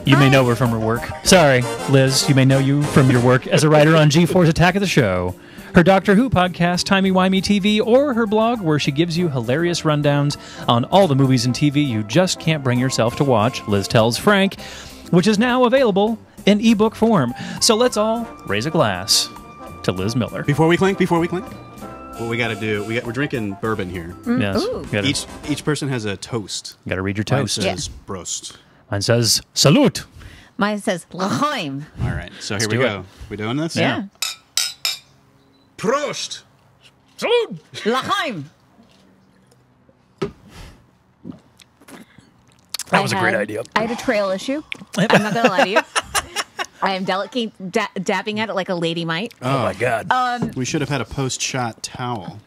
You may know her from her work. Sorry, Liz, you may know you from your work as a writer on G4's Attack of the Show, her Doctor Who podcast, Timey Wimey TV, or her blog where she gives you hilarious rundowns on all the movies and TV you just can't bring yourself to watch, Liz Tells Frank, which is now available in ebook form. So let's all raise a glass to Liz Miller. Before we clink, what we got to do, we're drinking bourbon here. Yes. Each person has a toast. Got to read your toast. Mine says Prost. Mine says salute. Mine says L'chaim. All right, so here we go. We doing this? Yeah. Prost! Salute! L'chaim. That was a great idea. I had a trail issue. I'm not going to lie to you. I am delicately dabbing at it like a lady might. Oh my God. We should have had a post-shot towel.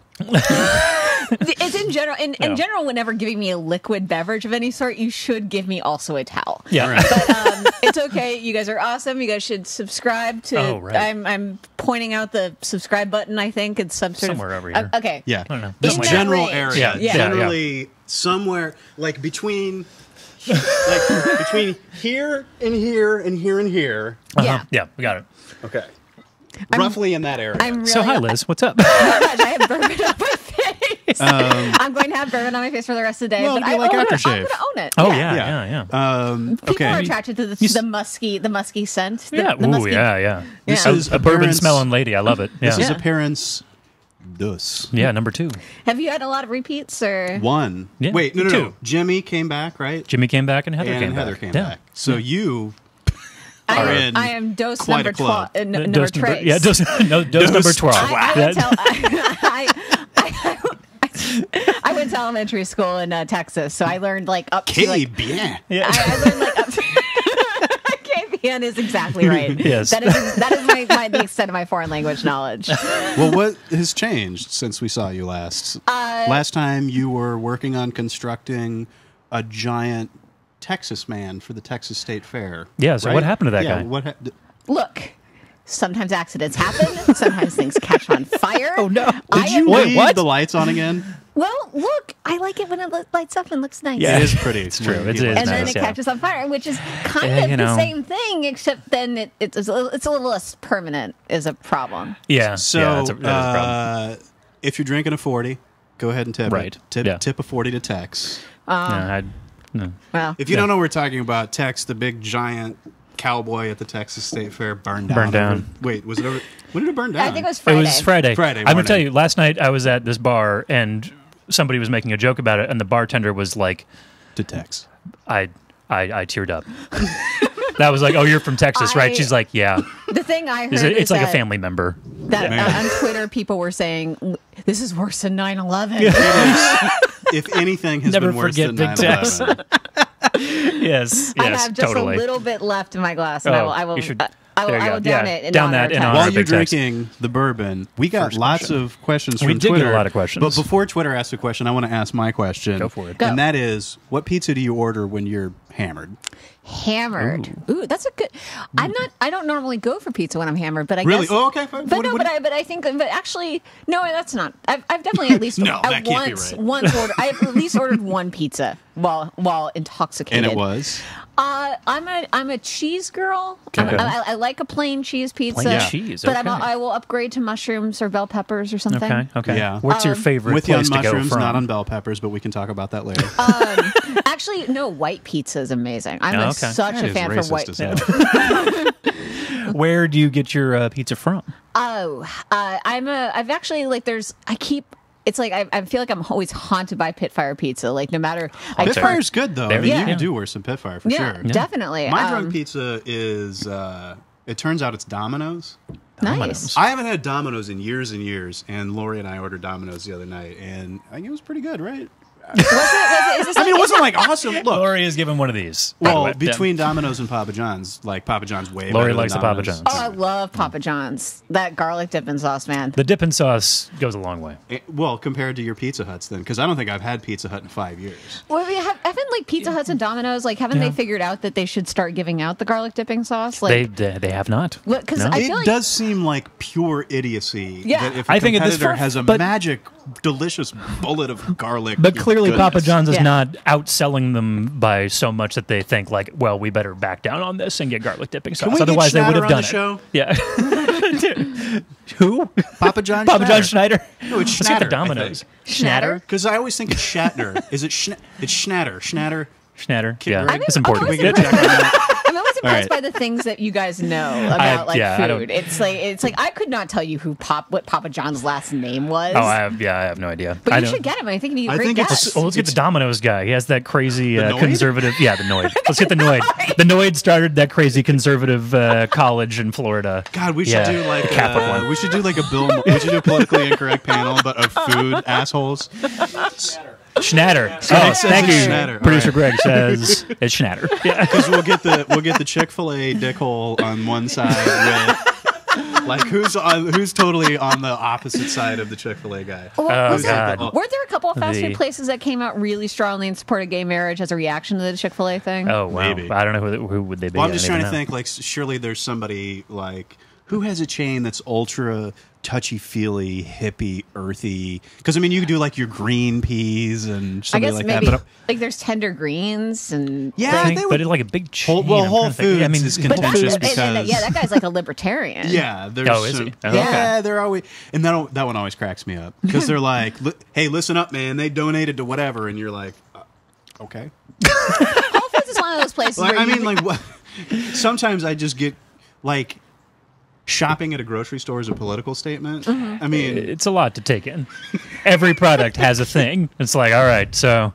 It's in general. In general, whenever giving me a liquid beverage of any sort, you should give me also a towel. Yeah. Right. But it's okay. You guys are awesome. You guys should subscribe to. Oh, right. I'm pointing out the subscribe button. I think it's some sort somewhere of over here. Okay. Yeah. I don't know. This In that general range. area. Yeah. Generally somewhere like between here and here and here and here. Yeah. Yeah, we got it. Okay. Roughly in that area. I'm really. So hi, Liz. What's up? Oh my gosh, I have bourbon on my face. I'm going to have bourbon on my face for the rest of the day. Well, but it'd be I like own it. I'm aftershave. going to own it. Oh, Yeah. yeah. People are Okay. attracted to the musky scent. The Ooh, musky. yeah. This Yeah. is A bourbon appearance- smelling lady. I love it. Yeah. This is Yeah. appearance dus. Yeah, number 2. Have you had a lot of repeats or? One. Yeah, Wait, no. 2. Jimmy came back, right? Jimmy came back and Heather and came Heather back. came Yeah. back. So you I are am, in I am dose quite number a club. number Dose trace. Yeah, dose number 12. I went to elementary school in Texas, so I learned like up to Que like bien. I learned like up to KBN is exactly right. Yes. That is the extent of my foreign language knowledge. Well, what has changed since we saw you last? Last time you were working on constructing a giant Texas man for the Texas State Fair. Yeah, so right? what happened to that guy? What Look, sometimes accidents happen. Sometimes things catch on fire. Oh, no. Did you Wait, leave what? the lights on again? Well, look, I like it when it lights up and looks nice. Yeah. It is pretty. It's true. It is And then nice, it catches on fire, which is kind of you the know. same thing, except then it's a little less permanent is a problem. Yeah. So, yeah, that is a problem. if you're drinking a 40, go ahead and tip Right. it. Yeah. Tip a 40 to Tex. No. Well, If you don't know what we're talking about, Tex, the big giant cowboy at the Texas State Fair, burned down. Burned down. Wait, was it over? When did it burn down? I think it was It Friday. was Friday. Friday I'm going morning. to tell you, last night I was at this bar and somebody was making a joke about it, and the bartender was like, to Tex. I teared up. That was like, oh, you're from Texas, right? She's like, yeah. The thing I heard It's is like a that, family member. that Man. on Twitter people were saying this is worse than 9/11. If anything has Never been worse forget than Big Tex. 9/11. Yes, I yes, have just totally. a little bit left in my glass, and Oh, I will you should- I will there you go. down Yeah, it in down honor that of in Tex. honor While of you're Big Tex. drinking the bourbon, we got First lots question. of questions We from did get a Twitter. lot of questions. But before Twitter asks a question, I want to ask my question. Go for it. Go. And that is, what pizza do you order when you're hammered? Hammered. Ooh, that's a good. I don't normally go for pizza when I'm hammered, but I Really? guess. Oh, okay. Fine. But I think, but actually, no, that's not. I've definitely at least No, that can't be right. once ordered. I've at least ordered one pizza while intoxicated. And it was? I'm a cheese girl. Okay. I like a plain cheese pizza. Plain cheese, But okay. I will upgrade to mushrooms or bell peppers or something. Okay. Yeah. What's your favorite With you on place to go mushrooms, from? not on bell peppers, but we can talk about that later. Actually, no, white pizza is amazing. I'm Oh, okay. such That a is fan racist for white. as hell. Where do you get your pizza from? I've actually like it's like I feel like I'm always haunted by Pitfire Pizza. Like no matter Pitfire's good, though. I mean, Yeah. you can do worse than Pitfire, for yeah, sure. definitely. My drunk pizza is, it turns out it's Domino's. Nice. I haven't had Domino's in years and years, and Lori and I ordered Domino's the other night, and I think it was pretty good, right? Was it? Is this I mean, it wasn't like awesome. Look, Lori is given one of these. by the well, way. between Domino's and Papa John's, like Papa John's way better Lori than likes the Papa Domino's. John's. Oh, I love Papa John's. That garlic dipping sauce, man. The dipping sauce goes a long way. Well, compared to your Pizza Huts, then, because I don't think I've had Pizza Hut in 5 years. Well, haven't like Pizza Huts and Domino's, like, haven't they figured out that they should start giving out the garlic dipping sauce? Like, they have not. Because No. I feel like does seem like pure idiocy that if a I think it is competitor has a magic, delicious bullet of garlic. But clearly, goodness. Papa John's is not outselling them by so much that they think like, well, we better back down on this and get garlic dipping sauce. Can we get Otherwise, they would have Schnatter on done the it. show? Yeah. Who? Papa John. Papa John Schneider. No, it's Let's get the Schnatter, Domino's. Schnatter? Because I always think it's Shatner. Is it it's Schnatter? Schnatter. Schnatter. Yeah, Greg? it's important. I'm always impressed by the things that you guys know about food. It's like I could not tell you what Papa John's last name was. Oh, I have no idea. But you should get him. I think he'd be a great guest. Let's get the Domino's guy. He has that crazy Noid? conservative. Yeah, the Noid. Let's get the Noid. The Noid started that crazy conservative college in Florida. God, we should do like we should do like a Bill. We should do a politically incorrect panel, but of food assholes. Schnatter. Oh, thank you. Schnatter. Producer All Greg says it's Schnatter. Yeah. Because we'll get the Chick-fil-A dickhole on one side with like who's totally on the opposite side of the Chick-fil-A guy. Weren't there a couple of fast The- food places that came out really strongly in support of gay marriage as a reaction to the Chick-fil-A thing? Oh, wow. Maybe. I don't know who would they be. Well, I'm I just don't trying to even think. Like, surely there's somebody like who has a chain that's ultra touchy-feely, hippie, earthy. Because I mean, you could do like your green peas and I something guess like maybe that. But like there's tender greens and yeah, know. they But would. it's like a big chain. Whole I'm trying to think. Foods Yeah, I mean, is but contentious that's, because that guy's like a libertarian. yeah, there's Oh, is some, he? Oh, yeah, okay. they're always and that one always cracks me up because they're like, hey, listen up, man, they donated to whatever, and you're like, okay. Whole Foods is one of those places. Like, where I mean, like, what? Sometimes I just get like shopping at a grocery store is a political statement. I mean, It's a lot to take in. Every product has a thing. It's like, all right, so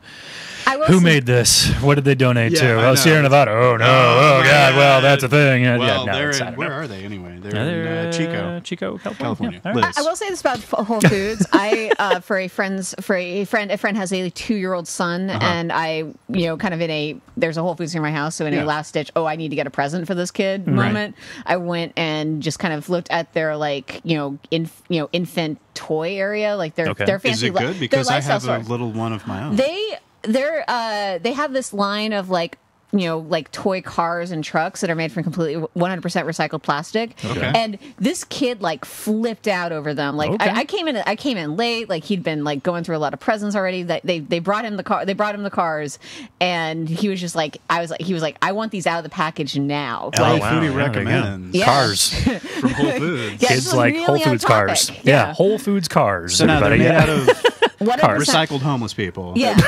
who made this? What did they donate Yeah, to? I Oh, know. Sierra Nevada. Oh, no. Oh, God. Well, that's a thing. well, yeah, no, they're it's- I in, don't where know. are they anyway? They're in Chico. Chico, California. Yeah, all right. Liz. I will say this about Whole Foods. I a friend has a 2-year-old son, and I kind of there's a Whole Foods near my house, so in a last ditch, I need to get a present for this kid moment, I went and just kind of looked at their infant toy area, like their fancy. Is it good? their Because I lifestyle have a store. little one of my own. They have this line of like toy cars and trucks that are made from completely 100% recycled plastic. Okay. And this kid like flipped out over them. Like Okay. I came in late. Like he'd been like going through a lot of presents already. That they brought him the car. They brought him the cars, and he was just like, he was like, I want these out of the package now. LA Like, wow. Foodie Yeah, there you go. recommends Yeah. Cars. from Whole Foods. Yeah, Kids this like was Whole really on Foods topic. cars. Yeah. Whole Foods cars. So now they're everybody. made out of 100%. recycled homeless people. Yes.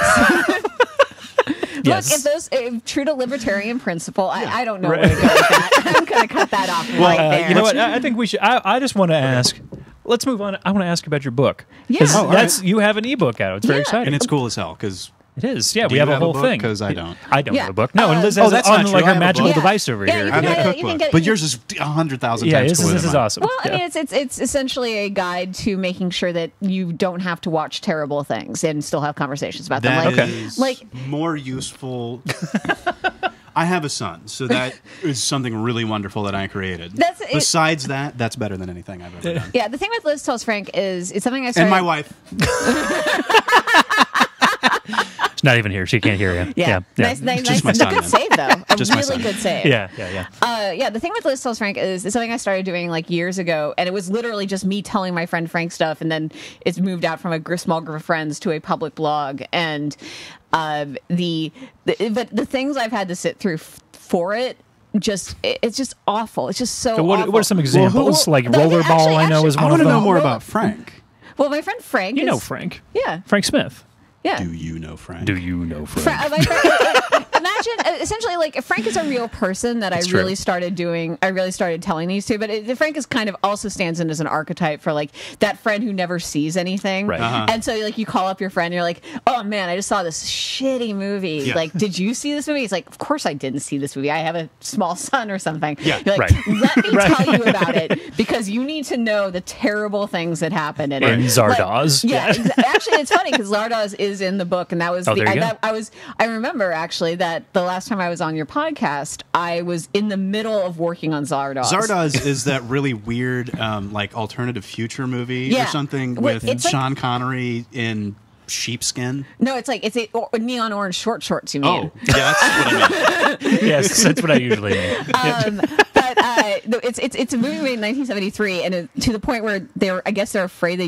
Yes. Look, if true to libertarian principle, I don't know where to go with that. I'm going to cut that off right there. You know what? I think we should. I just want to ask. Let's move on. I want to ask about your book. Yeah. 'Cause Oh, all that's you have an ebook out. It's very exciting. And it's cool as hell because It is. Yeah, Do we you have a have a whole book? thing. 'Cause I don't. I don't Yeah. have a book. No, and Liz Oh, has that's it on not true. like I her have a magical book. device over Yeah, here. you I have can a have it, cookbook. you can get- But yours is 100,000 Yeah, times this cooler is than mine. awesome. Well, I Yeah. mean, it's essentially a guide to making sure that you don't have to watch terrible things and still have conversations about them. That Like, is like more useful. I have a son, so that is something really wonderful that I created. That's it. Besides that, that's better than anything I've ever done. yeah, the thing with Liz Tells Frank is it's something I started. And my wife. She's not even here. She can't hear you. Yeah, nice. Just my son, Good then. save though. A Just my really son. good save. Yeah. Yeah, the thing with Liz Tells Frank is it's something I started doing like years ago, and it was literally just me telling my friend Frank stuff, and then it's moved out from a small group of friends to a public blog, and but the things I've had to sit through for it. It's just awful. It's just so. So what awful. are some examples? Well, like no, rollerball, I know is I one want of to them. know more about Frank. Well, my friend Frank. You is, know Frank. Yeah. Frank Smith. Yeah. Do you know Frank? Do you know Frank? My friend, imagine essentially like Frank is a real person that I true. really started telling these to, but Frank is kind of also stands in as an archetype for like that friend who never sees anything. Right. Uh-huh. And so like you call up your friend and you're like, oh man, I just saw this shitty movie. Yeah. Like, did you see this movie? He's like, of course I didn't see this movie. I have a small son or something. Yeah. You're like, Right. let me Right. tell you about it because you need to know the terrible things that happen in In it. Zardoz. Like, yeah. Actually, it's funny because Zardoz is in the book, and that was Oh, there you go. I remember actually that the last time I was on your podcast, I was in the middle of working on Zardoz. Zardoz is that really weird, like alternative future movie or Yeah. something Wait, with it's like- Sean Connery in sheepskin? No, it's neon orange shorts. You mean? Oh, yeah, that's what I mean. Yes, that's what I usually mean. But it's a movie made in 1973, and to the point where they're afraid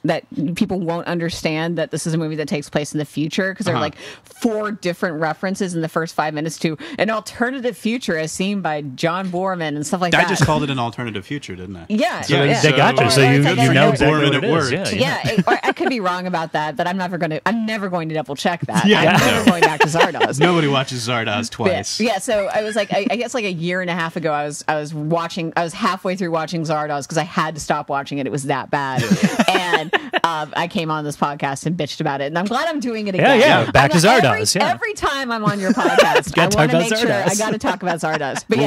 that people won't understand that this is a movie that takes place in the future, because there are like 4 different references in the first 5 minutes to an alternative future as seen by John Borman and stuff like that. I just called it an alternative future, didn't I? Yeah. So they got you, so you know exactly what it is. Yeah, I could be wrong about that, but I'm never going to double check that. Yeah. I'm never going back to Zardoz. Nobody watches Zardoz twice. Yeah, so I was like, I guess like a year and a half ago, I was halfway through watching Zardoz because I had to stop watching it. It was that bad. And I came on this podcast and bitched about it, and I'm glad I'm doing it again. Yeah. Back to Zardoz. Every time I'm on your podcast, I want to make sure I got to talk about Zardoz. But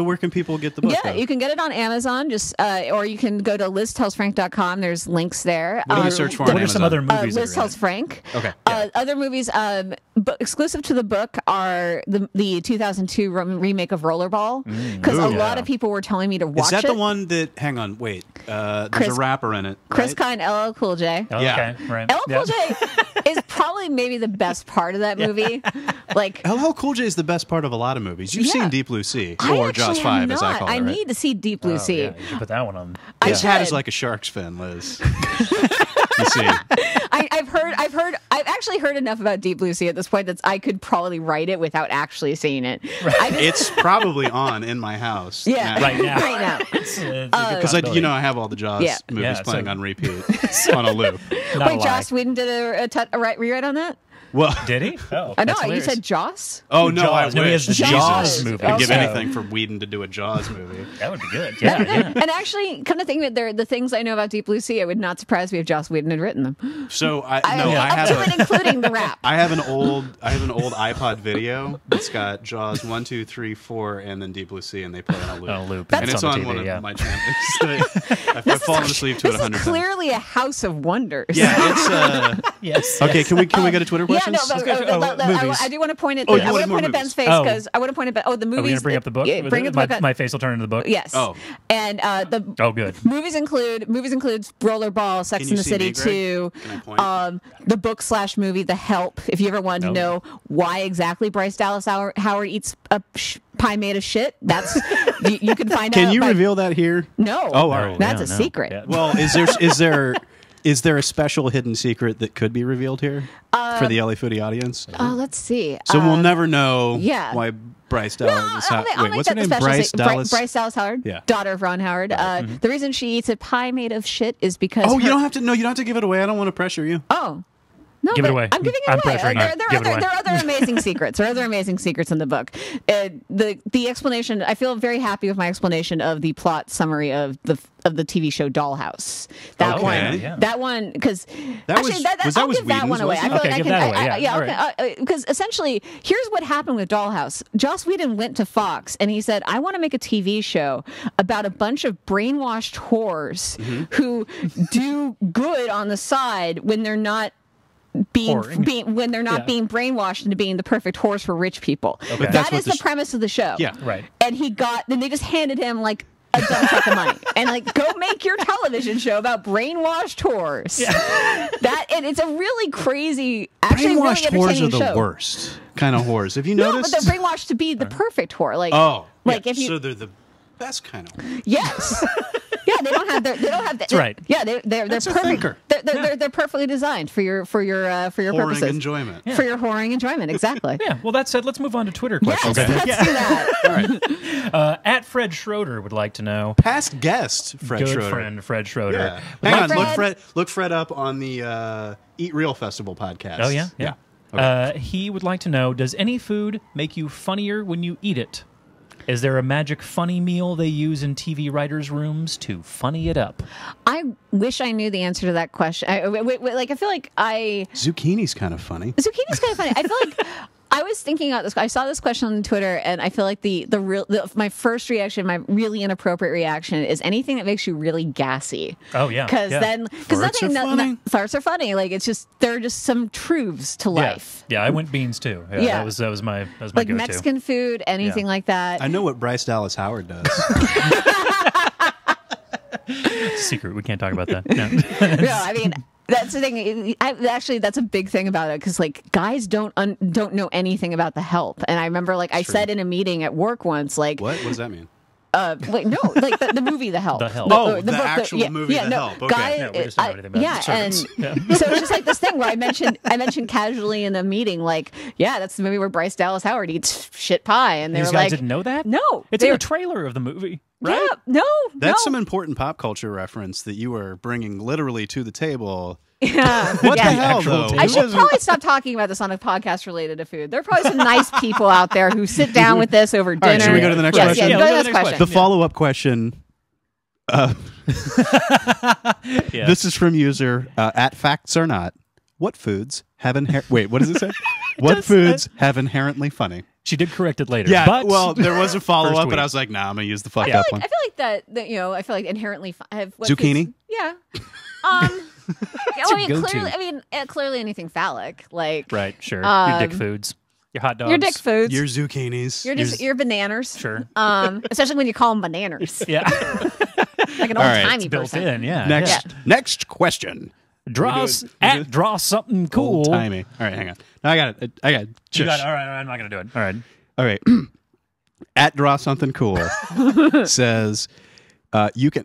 where can people get the book? Yeah, you can get it on Amazon, or you can go to liztellsfrank.com. There's links there. What do you search for on What are some other movies? Liz Tells Frank. Okay. Other movies exclusive to the book are the 2002 remake of Rollerball, because a lot of people were telling me to watch it. Is that the one that? Hang on, wait. There's a rapper in it. Chris Kine, LL Cool J. Oh, okay, right. LL Cool J is probably maybe the best part of that movie. Like LL Cool J is the best part of a lot of movies. You've seen Deep Blue Sea or Jaws 5, as I call it. I need to see Deep Blue Sea. Yeah, you should put that one on. His hat is like a shark's fin, Liz. You see. I've actually heard enough about Deep Blue Sea at this point that I could probably write it without actually seeing it. Right. It's probably on in my house. Yeah, right now. Right now. Because I have all the Jaws movies playing on repeat on a loop. Wait, Joss Whedon did a rewrite on that? Well, did he? Oh, no, you said Joss? Oh no, Jaws. I wish. The Jaws movie. I'd give anything for Whedon to do a Jaws movie. That would be good. Yeah. And actually, come to think of it, the things I know about Deep Blue Sea, it would not surprise me if Joss Whedon had written them. So including the rap. I have an old iPod video that's got Jaws 1, 2, 3, 4, and then Deep Blue Sea, and they play on a loop. And it's on one of my channels. I've fallen asleep to it 100 times. This is clearly a house of wonders. Yeah, it's yes. Okay, can we go to Twitter questions? Yeah, no, I do want to point at I want to point at Ben's face because I want to point at Ben. The movies. Are we going to bring up the book? Yeah, bring up the book. My face will turn into the book. Yes. Oh. And good. Movies include Rollerball, Sex and the City 2, the book / movie The Help. If you ever wanted to know why exactly Bryce Dallas Howard eats a pie made of shit, that's you can find out. Can you reveal that here? No. Oh, all right. That's a secret. Yeah. Well, is there a special hidden secret that could be revealed here for the LA Foodie audience? Let's see. So we'll never know why Bryce Dallas Howard. Wait, what's her name? Bryce Dallas Howard, yeah. Daughter of Ron Howard. The reason she eats a pie made of shit is because. Oh, you don't have to. No, you don't have to give it away. I don't want to pressure you. Oh. No, give it away. I'm giving it away. There are other amazing secrets. There are other amazing secrets in the book. The explanation. I feel very happy with my explanation of the plot summary of the TV show Dollhouse. That one, because actually I'll give that one away. I feel like I can. Because essentially, here's what happened with Dollhouse. Joss Whedon went to Fox and he said, "I want to make a TV show about a bunch of brainwashed whores who do good on the side when they're not." Being brainwashed into being the perfect horse for rich people. Okay. That is the premise of the show. Yeah, right. And then they just handed him like a dump truck of money and like, go make your television show about brainwashed whores. Yeah. And it's a really crazy, actually brainwashed really entertaining whores are the show. worst kind of whores. Have you noticed? No, but they're brainwashed to be the perfect whore. So they're the best kind of whore. Yes. Yeah, they don't have. That's right. Yeah, they're perfect. They're perfectly designed for your whoring purposes. Enjoyment. Yeah. For your whoring enjoyment, exactly. Yeah. Well, that said, let's move on to Twitter questions. Yes, let's do that. All right. At Fred Schroeder would like to know. Past guest Fred Schroeder. Good friend Fred Schroeder. Yeah. Hang on, look Fred up on the Eat Real Festival podcast. Oh yeah. Yeah. Okay. He would like to know: does any food make you funnier when you eat it? Is there a magic funny meal they use in TV writers' rooms to funny it up? I wish I knew the answer to that question. I feel like Zucchini's kind of funny. Zucchini's kind of funny. I feel like I was thinking about this. I saw this question on Twitter, and I feel like my first reaction, my really inappropriate reaction, is anything that makes you really gassy. Oh yeah, because farts are funny. Like they're just some truths to life. Yeah, I went beans too. Yeah, that was my like go-to. Mexican food, anything like that. I know what Bryce Dallas Howard does. It's a secret. We can't talk about that. No. No, I mean. That's the thing. Actually, that's a big thing about it because like guys don't know anything about the help. And I remember like I said in a meeting at work once, like what does that mean? Wait, no, like the movie The Help. The Help. Oh, the the book, actual movie The Help. Okay. Guy, Yeah, we just don't know anything about and so it's just like this thing where I mentioned casually in the meeting, like, yeah, that's the movie where Bryce Dallas Howard eats shit pie, and they These were guys like, didn't know that? No, It's in the trailer of the movie, right? Yeah, no, That's some important pop culture reference that you are bringing literally to the table. Yeah. What the Yeah. hell, though? I should probably stop talking about this on a podcast related to food. There are probably some nice people out there who sit down with this over dinner. All right, should we go to the next Yes, question? Yeah, go to the next question. The follow-up question. This is from user at Facts or Not. What foods have wait, what does it say? What foods have inherently funny? She did correct it later. Yeah, but well, there was a follow-up, First but I week. was like, nah, I'm going to use the fucked I up feel one. like that I feel like inherently have what Zucchini? foods- yeah. Yeah, well, I mean, go-to. clearly anything phallic, like right, sure. Your dick foods. Your hot dogs. your dick foods. Your zucchinis. Your bananas. Sure. Especially when you call them bananas, Yeah. like an All old right. timey Built person. in, yeah. Next question. Draw draw something cool. Old timey. All right, hang on. No, I got it. I got it. You got it. All right, I'm not going to do it. All right. All right. At Draw Something Cool says, you can.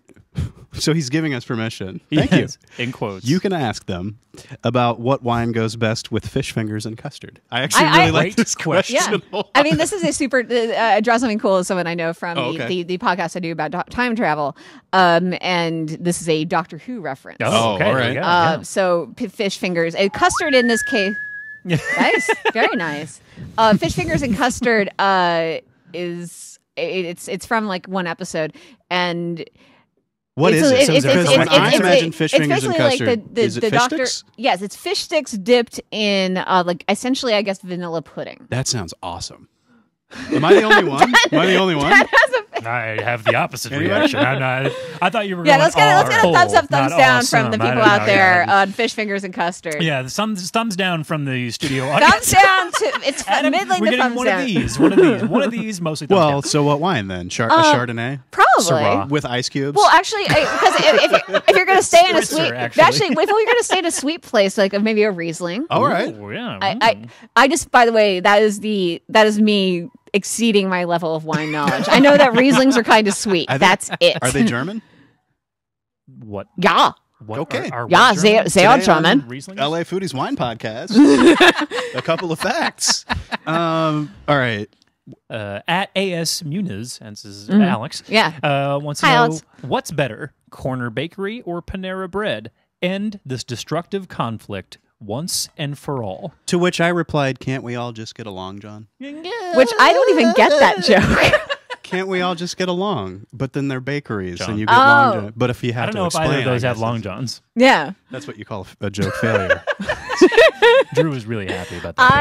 So he's giving us permission. Thank you. In quotes. You can ask them about what wine goes best with fish fingers and custard. I actually really like Great this question. Yeah, I mean, this is a super. Draw Something Cool is someone I know from the podcast I do about time travel, and this is a Doctor Who reference. Oh, okay. all right. There you go. Yeah. So fish fingers, custard in this case. Nice, very nice. Fish fingers and custard it's from like one episode, and What is it? Because when I imagine fish it's fingers and basically custard, like the is it fish doctor. sticks? Yes, it's fish sticks dipped in like essentially, I guess, vanilla pudding. That sounds awesome. Am I the only one? Am I the only one? I have the opposite reaction. I'm not. I thought you were. Yeah, going, let's get a thumbs up, thumbs not down awesome. from the I people don't out know. there on fish fingers and custard. Yeah, the thumbs down from the studio audience. Thumbs down to it's Adam, middling we're to getting thumbs one down. of these. One of these, mostly thumbs Well, down. so what wine then? A Chardonnay Probably. Syrah. with ice cubes? Well, actually, because if you're going to stay in a Spritzer, sweet, actually. if you're going to stay in a sweet place, like maybe a Riesling. all right. Ooh, yeah. I just, by the way, that is me exceeding my level of wine knowledge. I know that Rieslings are kind of sweet. That's it. Are they German? What? Yeah. What Okay. Are Yeah, what they are Today on German. Rieslings? LA Foodies Wine Podcast. A couple of facts. All right. At AS Muniz, and this is Alex. Yeah. Wants to Hi, know Alex. what's better, Corner Bakery or Panera Bread? End this destructive conflict once and for all. To which I replied, can't we all just get along, John? Which I don't even get that joke. Can't we all just get along? But then they're bakeries John. and you get long john. But if you have I don't to know if explain, either of those I have guess long that's- johns. Yeah. That's what you call a joke failure. Drew was really happy about that.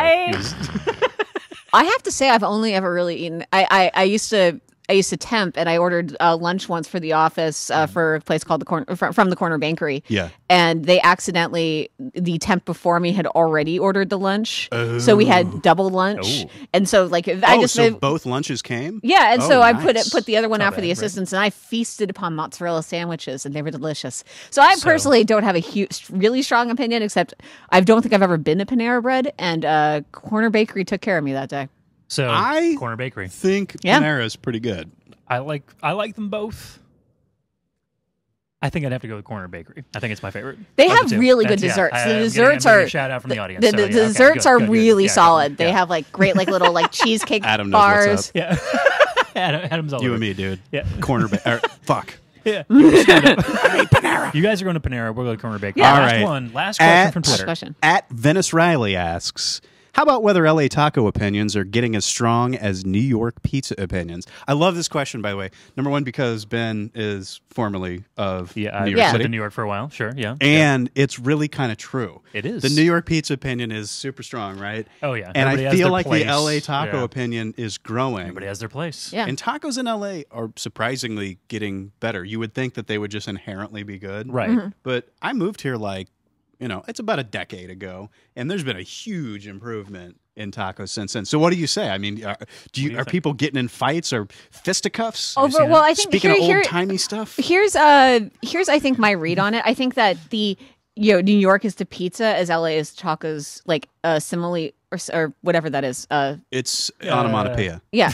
I have to say I've only ever really eaten. I used to temp, and I ordered lunch once for the office for a place called from the Corner Bakery. Yeah. And they accidentally, the temp before me had already ordered the lunch, so we had double lunch. Oh. And so like so both lunches came? yeah, and so I put nice. the other one out for the assistants, and I feasted upon mozzarella sandwiches, and they were delicious. So I personally don't have a really strong opinion, except I don't think I've ever been to Panera Bread, and Corner Bakery took care of me that day. So I Corner Bakery. think Yeah. Panera's pretty good. I like them both. I think I'd have to go with Corner Bakery. I think it's my favorite. They Of have the two. really good That's- yeah, desserts. I- The I'm desserts getting a are shout out from the audience. The so, yeah, okay, desserts good, are good, really yeah, solid. They yeah. have like great like little like cheesecake Adam knows what's bars. up. Yeah. Adam's all You over and it. me, dude. Yeah. Fuck. Yeah. You guys are going to Panera. We'll go to Corner Bakery. Yeah. All Last right. one. Last question from Last Twitter. question. At Venice Riley asks, how about whether LA taco opinions are getting as strong as New York pizza opinions? I love this question, by the way. Number one, because Ben is formerly of Yeah, I New York lived City. in New York for a while. Sure, yeah. And it's really kind of true. It is. The New York pizza opinion is super strong, right? Oh, yeah. And Everybody I has feel their like place. the LA taco Yeah. opinion is growing. Everybody has their place. Yeah. And tacos in LA are surprisingly getting better. You would think that they would just inherently be good. Right. Mm-hmm. But I moved here it's about a decade ago, and there's been a huge improvement in tacos since then. So what do you say? I mean, are think? people getting in fights or fisticuffs? I think Speaking of old timey stuff, here's I think my read on it. I think that the New York is to pizza as LA is to tacos, like simile or whatever that is. It's onomatopoeia. Yeah.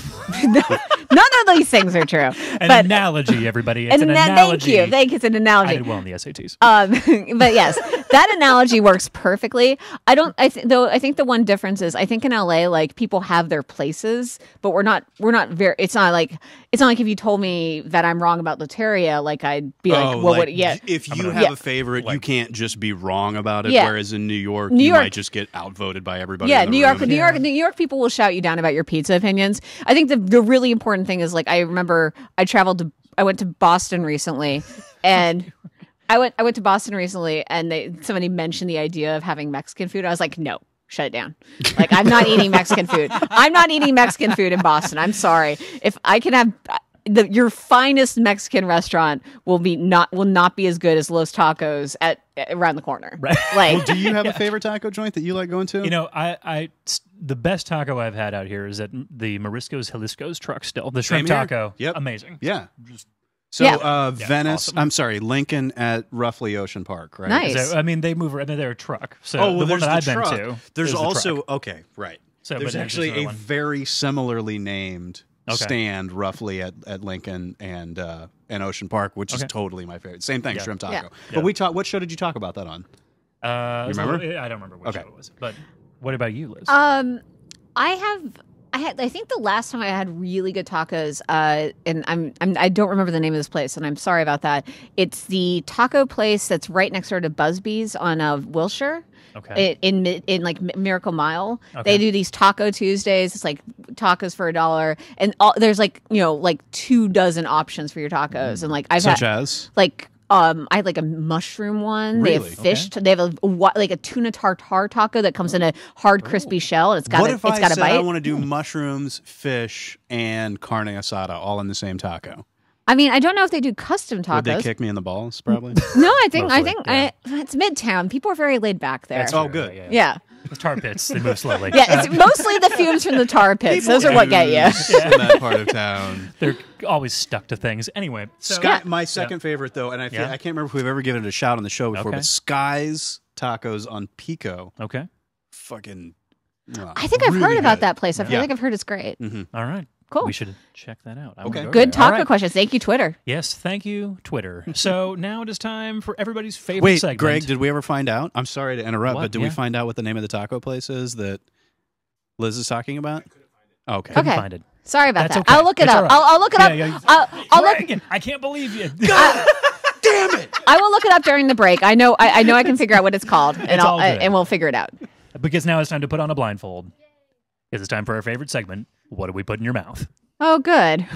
None of these things are true. An analogy, everybody. It's an analogy. Thank you. It's an analogy. I did well in the SATs. But yes, that analogy works perfectly. I think the one difference is I think in LA, like people have their places, but we're not very. It's not like if you told me that I'm wrong about Loteria, like I'd be like, well, what? Yeah. If you have a favorite, you can't just be wrong about it. Whereas in New York, you might just get outvoted by everybody. Yeah, New York people will shout you down about your pizza opinions. I think the really important thing is like I remember I went to Boston recently, and I went to Boston recently, and somebody mentioned the idea of having Mexican food. I was like, no. Shut it down. Like, I'm not eating Mexican food. I'm not eating Mexican food in Boston. I'm sorry. If I can have your finest Mexican restaurant will not be as good as Los Tacos around the corner. Right. Like, well, do you have a favorite taco joint that you like going to? I the best taco I've had out here is at the Marisco's Jalisco's truck still. The shrimp Same here. taco. Yep. Amazing. Yeah. Venice. Awesome. I'm sorry, Lincoln at roughly Ocean Park, right? Nice. So, they're a truck. So the one that I've been to. There's also the okay, right. So there's actually a very similarly named stand roughly at Lincoln and Ocean Park, which is totally my favorite. Same thing, shrimp taco. Yeah. But what show did you talk about that on? You remember? I don't remember what show it was. But what about you, Liz? I think the last time I had really good tacos, and I don't remember the name of this place, and I'm sorry about that. It's the taco place that's right next door to Busby's on Wilshire. Okay. In like Miracle Mile, they do these Taco Tuesdays. It's like tacos for $1, and there's like 24 options for your tacos, and like I had like a mushroom one. Really? They have fish. They have a tuna tartare taco that comes in a hard, crispy shell, and it's got a bite. I want to do mushrooms, fish, and carne asada all in the same taco? I mean, I don't know if they do custom tacos. Would they kick me in the balls? Probably. No, I think it's Midtown. People are very laid back there. That's all good. Yeah. The tar pits, they move slowly. Yeah, it's mostly the fumes from the tar pits. Those are what get you. In that part of town. They're always stuck to things. Anyway. So, my second favorite, though, and I can't remember if we've ever given it a shout on the show before, but Sky's Tacos on Pico. Okay. Fucking... I think I've heard about that place. I feel like I've heard it's great. Mm-hmm. All right. Cool. We should check that out. Good taco questions. Thank you, Twitter. Yes, thank you, Twitter. So now it is time for everybody's favorite segment. Greg, did we ever find out? I'm sorry to interrupt, but did we find out what the name of the taco place is that Liz is talking about? Okay. Couldn't find it. Sorry about that. Okay. I'll look it up. Right. I'll look it up. I'll look. I can't believe you. Damn it! I will look it up during the break. I know I can figure out what it's called, and we'll figure it out. Because now it's time to put on a blindfold. It's time for our favorite segment. What do we put in your mouth? Oh, good.